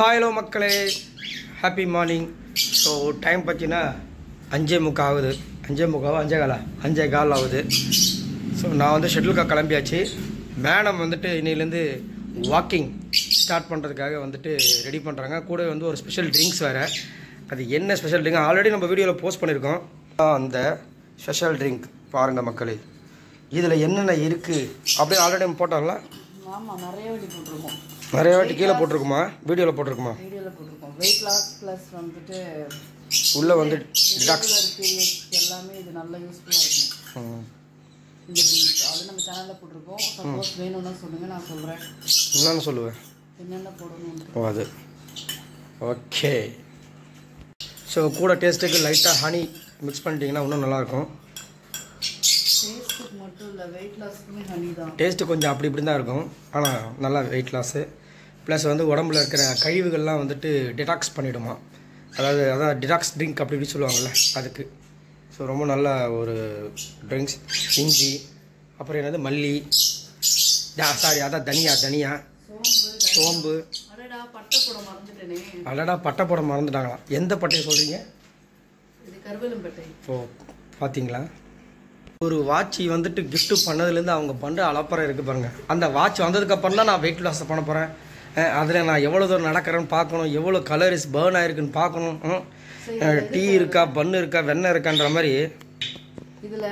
Hi hello மக்களே, happy morning. So time பார்த்தீங்கன்னா 5:45 ஆகுது. 5:45 ஆகுது. ஸோ நான் வந்து ஷெட்யூலுக்காக கிளம்பியாச்சு. மேடம் வந்துட்டு இன்னையிலேருந்து வாக்கிங் ஸ்டார்ட் பண்ணுறதுக்காக வந்துட்டு ரெடி பண்ணுறாங்க. கூட வந்து ஒரு ஸ்பெஷல் ட்ரிங்க்ஸ் வேறு. அது என்ன ஸ்பெஷல் ட்ரிங்க் ஆல்ரெடி நம்ம வீடியோவில் போஸ்ட் பண்ணியிருக்கோம். அந்த ஸ்பெஷல் ட்ரிங்க் பாருங்கள் மக்களே, இதில் என்னென்ன இருக்குது அப்படின்னு ஆல்ரெடி நம்ம போட்டோம்ல. ஆமாம், நிறைய வாட்டி போட்டிருக்கோம். நிறைய வாட்டி கீழே போட்டிருக்குமா, வீடியோவில் போட்டிருக்குமா? வீடியோவில் போட்டிருக்கோம். வெயிட் லாஸ் ப்ளஸ் வந்துட்டு உள்ளே வந்து டிடாக்ஸ் எல்லாமே இது நல்லா யூஸ்ஃபுல்லாக இருக்கும். இந்த ட்ரிங்க்ஸ் அது நம்ம சேனலில் போட்டிருக்கோம். சப்போஸ் வேணும்னா சொல்லுங்கள், நான் சொல்கிறேன். என்னன்னு சொல்லுவேன், என்னென்ன போடணும். ஓ அது ஓகே. ஸோ கூட டேஸ்ட்டுக்கு லைட்டாக ஹனி மிக்ஸ் பண்ணிட்டீங்கன்னா இன்னும் நல்லாயிருக்கும். டேஸ்ட்டுக்கு மட்டும் இல்லை, வெயிட் லாஸ்க்குமே ஹனி தான். டேஸ்ட்டு கொஞ்சம் அப்படி இப்படி தான் இருக்கும், ஆனால் நல்லா வெயிட் லாஸு ப்ளஸ் வந்து உடம்புல இருக்கிற கழிவுகள்லாம் வந்துட்டு டிடாக்ஸ் பண்ணிவிடுமா. அதான் டிடாக்ஸ் ட்ரிங்க் அப்படி இப்படி சொல்லுவாங்கள்ல, அதுக்கு. ஸோ ரொம்ப நல்ல ஒரு ட்ரிங்க்ஸ். இஞ்சி, அப்புறம் என்னது மல்லி, அதான் தனியா சோம்பு. அடடா, பட்டை போட மறந்துட்டாங்களாம். எந்த பட்டையை சொல்கிறீங்க? கருவேலம்பட்டை. ஓ பார்த்தீங்களா, ஒரு வாட்ச் வந்துட்டு கிஃப்ட் பண்ணதுலேருந்து அவங்க பண்ணுற அலப்பறை இருக்குது பாருங்கள். அந்த வாட்ச் வந்ததுக்கப்புறம் தான் நான் வெயிட் லாஸ் பண்ண போகிறேன். அதில் நான் எவ்வளோ தூரம் நடக்கிறேன்னு பார்க்கணும், எவ்வளோ கலரிஸ் பேர்ன் ஆகிருக்குன்னு பார்க்கணும். டீ இருக்கா, பன்னு இருக்கா, வெண்ணெய் இருக்கான்ற மாதிரி. இதில்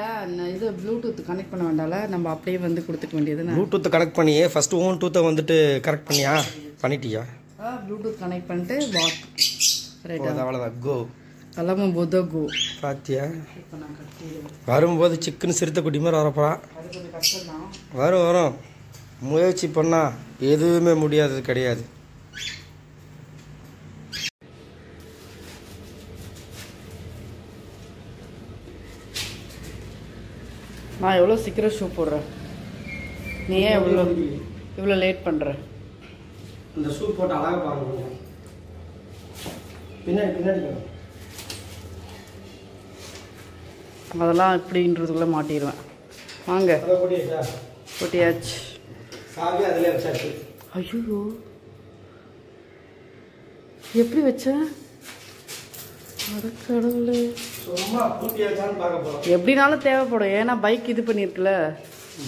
இது ப்ளூடூத் கனெக்ட் பண்ண வேண்டாம்ல, நம்ம அப்படியே வந்து கொடுத்துக்க வேண்டியது. ப்ளூடூத் கனெக்ட் பண்ணியே ஃபஸ்ட்டு ஓன் டூத்தை வந்துட்டு கரெக்ட் பண்ணிட்டியா? ப்ளூடூத் கனெக்ட் பண்ணிட்டு வாக் ரைட், அவ்வளோதான். கோ எல்லாமே போதோ கோ. பார்த்தியா, வரும்போது சிக்கன் சிறுத்தை குட்டி மாதிரி வரப்போறா. அது கொஞ்சம் கஷ்டம் தான். வரும் முயற்சி பண்ணால் எதுவுமே முடியாதது கிடையாது. நான் எவ்வளோ சீக்கிரம் ஷூ போடுறேன், நீ ஏன் இவ்வளோ லேட் பண்ணுற? இந்த ஷூ போட்டு அழகாக பாருங்க. பின்னாடி அதெல்லாம் இப்படின்றதுக்குள்ளே மாட்டிடுவேன். வாங்க, போட்டியாச்சு. ஐயோ, எப்படி வச்சேன்? கடவுளே, எப்படினாலும் தேவைப்படும். ஏன்னா பைக் இது பண்ணியிருக்குல்ல.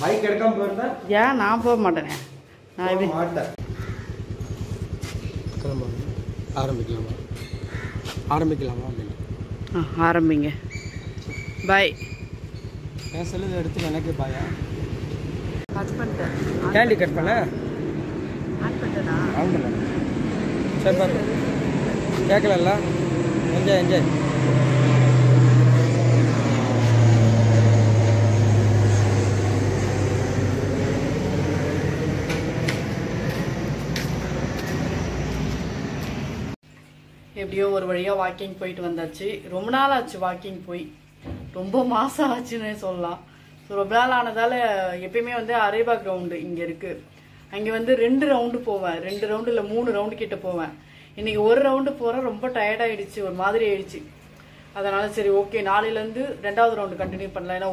பைக் எடுக்காம போயிருந்தா ஏன் நான் போக மாட்டேனே. நான் எப்படி மாட்டேன். ஆரம்பிக்கலாமா அப்படின்னு ஆரம்பிங்க. பாய். என் செல்லு எடுத்து எனக்கு பாயா. கட் பண்ணிட்டேன். கேண்டி கட் பண்ண ஆன் பண்ணிட்டேனா? ஆன் பண்ண. சரி பாரு, கேட்கல. என்ஜாய். எப்படியோ ஒரு வழியாக வாக்கிங் போயிட்டு வந்தாச்சு. ரொம்ப நாள் ஆச்சு வாக்கிங் போய், ரொம்ப மாதம் ஆச்சுன்னு சொல்லலாம். ஸோ ரொம்ப நாள் ஆனதால் எப்பயுமே வந்து அரேபா கிரவுண்டு இங்கே இருக்குது. அங்கே வந்து 2 ரவுண்டு போவேன், 2 ரவுண்டு இல்லை 3 ரவுண்டு கிட்ட போவேன். இன்றைக்கி ஒரு ரவுண்டு போகிறேன், ரொம்ப டயர்டாகிடுச்சு, ஒரு மாதிரி ஆயிடுச்சு. அதனால் சரி ஓகே, நாளையிலேருந்து 2வது ரவுண்டு கண்டினியூ பண்ணலாம். ஏன்னா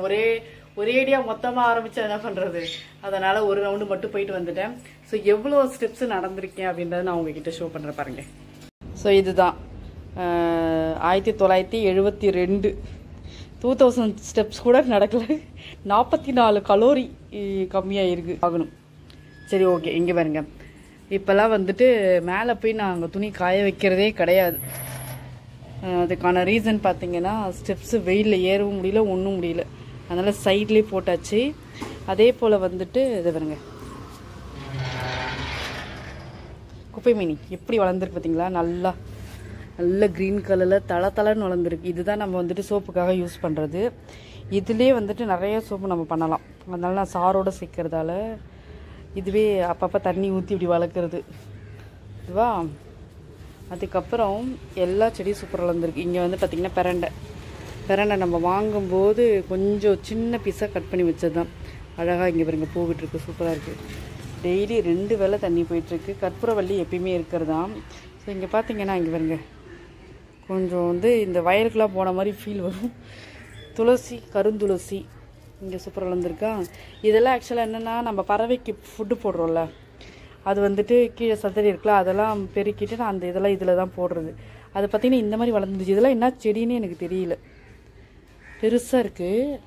ஒரே ஐடியா மொத்தமாக ஆரம்பித்தா என்ன பண்ணுறது. அதனால் ஒரு ரவுண்டு மட்டும் போயிட்டு வந்துட்டேன். ஸோ எவ்வளோ ஸ்டெப்ஸ் நடந்திருக்கேன் அப்படின்றத நான் உங்ககிட்ட ஷோ பண்ணுறேன் பாருங்கள். ஸோ இதுதான் 1972 2000 ஸ்டெப்ஸ் கூட நடக்கல. 44 கலோரி கம்மியாக இருக்கு ஆகணும். சரி ஓகே, இங்கே பாருங்க. இப்போல்லாம் வந்துட்டு மேலே போய் நான் அங்கே துணி காய வைக்கிறதே கிடையாது. அதுக்கான ரீசன் பார்த்தீங்கன்னா, ஸ்டெப்ஸு வெயிலில் ஏறவும் முடியல, ஒன்றும் முடியல. அதனால் சைட்லேயே போட்டாச்சு. அதே போல் வந்துட்டு இதை பாருங்க, குப்பை மீனி எப்படி வளர்ந்துருக்கு பார்த்தீங்களா. நல்ல க்ரீன் கலரில் தளன்னு வளர்ந்துருக்கு. இதுதான் நம்ம வந்துட்டு சோப்புக்காக யூஸ் பண்ணுறது. இதுலேயே வந்துட்டு நிறைய சோப்பு நம்ம பண்ணலாம். அதனால நான் சாரோடு சேர்க்கறதால இதுவே அப்பப்போ தண்ணி ஊற்றி இப்படி வளர்க்குறது இதுவா. அதுக்கப்புறம் எல்லா செடியும் சூப்பராக வளர்ந்துருக்கு. இங்கே வந்து பார்த்திங்கன்னா பெரண்டை நம்ம வாங்கும்போது கொஞ்சம் சின்ன பீஸாக கட் பண்ணி வச்சது தான். அழகாக இங்கே பாருங்க பூ விட்டுருக்கு, சூப்பராக இருக்குது. டெய்லி 2 வேளை தண்ணி போயிட்டுருக்கு. கற்பூரவள்ளி எப்பயுமே இருக்கிறது தான். ஸோ இங்கே பார்த்தீங்கன்னா இங்கே பாருங்க, கொஞ்சம் வந்து இந்த வயலுக்கெலாம் போன மாதிரி ஃபீல் வரும். துளசி, கருந்துளசி இங்கே சூப்பராக வளர்ந்துருக்கா. இதெல்லாம் ஆக்சுவலாக என்னென்னா, நம்ம பறவைக்கு ஃபுட்டு போடுறோம்ல, அது வந்துட்டு கீழே சதறி இருக்குல்ல, அதெல்லாம் பெருக்கிட்டு நான் அந்த இதெல்லாம் இதில் தான் போடுறது. அது பார்த்திங்கன்னா இந்த மாதிரி வளர்ந்துச்சு. இதெல்லாம் என்ன செடின்னு எனக்கு தெரியல, பெருசாக இருக்குது.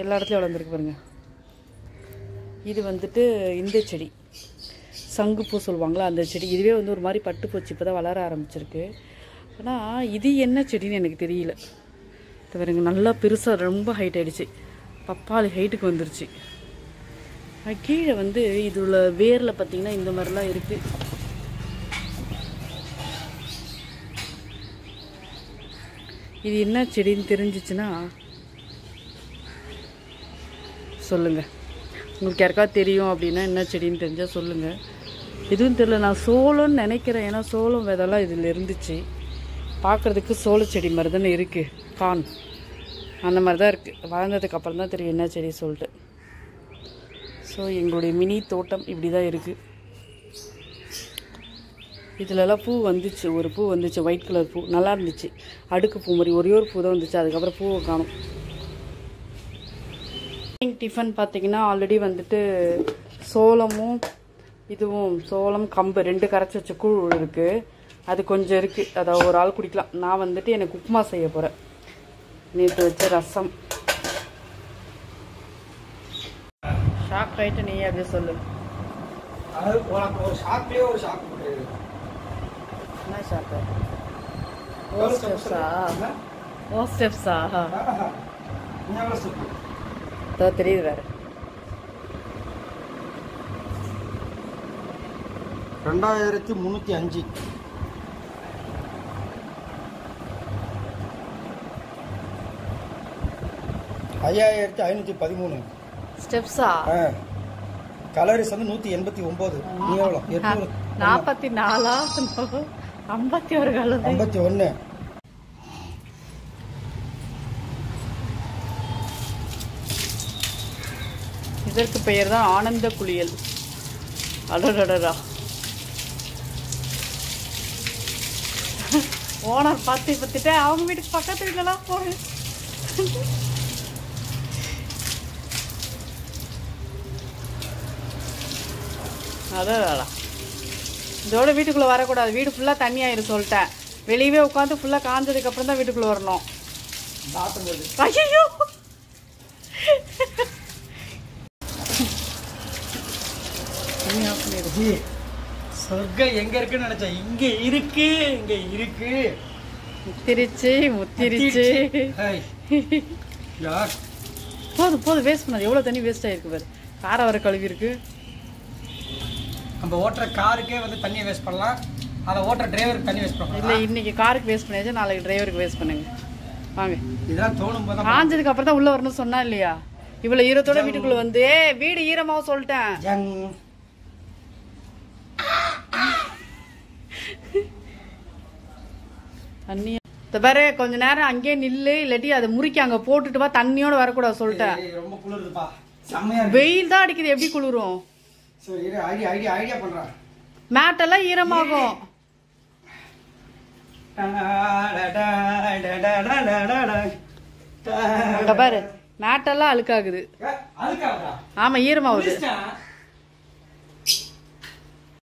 எல்லா இடத்துலையும் வளர்ந்துருக்கு பாருங்க. இது வந்துட்டு இந்த செடி சங்குப்பூ சொல்லுவாங்களா, அந்த செடி. இதுவே வந்து ஒரு மாதிரி பட்டு போச்சு, இப்போ தான் வளர ஆரம்பிச்சிருக்கு. ஆனால் இது என்ன செடின்னு எனக்கு தெரியல. பாருங்க, நல்லா பெருசாக ரொம்ப ஹைட் ஆகிடுச்சு, பப்பாளி ஹைட்டுக்கு வந்துருச்சு. கீழே வந்து இதில் வேரில் பார்த்திங்கன்னா இந்த மாதிரிலாம் இருக்குது. இது என்ன செடின்னு தெரிஞ்சிச்சுன்னா சொல்லுங்கள். உங்களுக்கு யாருக்காவது தெரியும் அப்படின்னா என்ன செடின்னு தெரிஞ்சால் சொல்லுங்கள். எதுவும் தெரியல, நான் சோளம்னு நினைக்கிறேன். ஏன்னா சோளம் விதெல்லாம் இதில் இருந்துச்சு. பார்க்குறதுக்கு சோள செடி மாதிரி தானே இருக்குது, கான் அந்த மாதிரி தான் இருக்குது. வளர்ந்ததுக்கு அப்புறம் தான் தெரியும் என்ன செடி சொல்லிட்டு. ஸோ எங்களுடைய மினி தோட்டம் இப்படி தான் இருக்குது. இதிலலாம் பூ வந்துச்சு, ஒரு பூ வந்துச்சு, ஒயிட் கலர் பூ, நல்லா இருந்துச்சு. அடுக்கு பூ மாதிரி ஒரே ஒரு பூ தான் வந்துச்சு, அதுக்கப்புறம் பூவை காணும். டிஃபன் பார்த்திங்கன்னா ஆல்ரெடி வந்துட்டு சோளமும் இதுவும் சோளம் கம்பு 2 கரைச்சி வச்ச கூழ் இருக்குது. அது கொஞ்சம் இருக்குது, அதை ஒரு ஆள் குடிக்கலாம். நான் வந்துட்டு எனக்கு உப்புமா செய்ய போகிறேன். நேற்று வச்ச ரசம். ஷாக் ஆகிட்டு நீ அப்படியே சொல்லு. ஒரு ஷாக்லேயே ஒரு ஷாக். என்ன ஷாக்கு? ஓ ஸ்டெப்ஸா? ஓ ஸ்டெப்ஸா? தெரியுது வேறு. 2305 5513 ஸ்டெப்ஸா? கலரிஸ் வந்து 189. நீ எவ்வளோ? 44 51 கலர் 51. இதற்கு பெயர் தான் ஆனந்த குளியல். அடடடா, ஓனர் பார்த்துட்டு அவங்க வீட்டுக்கு பக்கத்து வீட்டுலலாம் போய் அடடா. இதோட வீட்டுக்குள்ளே வரக்கூடாது, வீடு ஃபுல்லாக தண்ணி ஆயிரும் சொல்லிட்டேன். வெளியவே உட்காந்து ஃபுல்லாக காஞ்சதுக்கப்புறம் தான் வீட்டுக்குள்ளே வரணும். ஐயோ, சொர்க்கம் எங்க இருக்குன்னு நினைச்சேன். இங்க இருக்கு, இங்க இருக்கு. முத்திருச்சு முத்திருச்சு. போதும் போதும், வேஸ்ட் பண்ணாது. எவ்வளோ தண்ணி வேஸ்ட் ஆகிருக்கு பாரு. காரை வர கழுவி இருக்கு. நம்ம ஓட்டுற காருக்கே வந்து தண்ணியை வேஸ்ட் பண்ணலாம், அதை ஓட்டுற டிரைவருக்கு தண்ணி வேஸ்ட் பண்ணலாம். இல்லை, இன்னைக்கு காருக்கு வேஸ்ட் பண்ணியாச்சு, நாளைக்கு டிரைவருக்கு வேஸ்ட் பண்ணுங்க. வாங்க, இதெல்லாம் தோணும் போது காஞ்சதுக்கு அப்புறம் தான் உள்ள வரணும்னு சொன்னா இல்லையா? இவ்வளோ ஈரத்தோட வீட்டுக்குள்ள வந்து வீடு ஈரமாவும் சொல்லிட்டேன். தண்ணி பாரு, கொஞ்ச நேரம் அங்கேயே நில்லு, இல்லாட்டி அதை முறிக்க அங்க போட்டுட்டு வா. தண்ணியோட வரக்கூடாது சொல்லிட்டேன். ரொம்ப குளிருதுப்பா, செம்மையா வெயில் தான் அடிக்குது, எப்படி குளிரும்? மேட்டெல்லாம் ஈரமாகும். அங்க பாரு, மேட்டெல்லாம் அழுக்காகுது. ஆமா, ஈரமாகுது.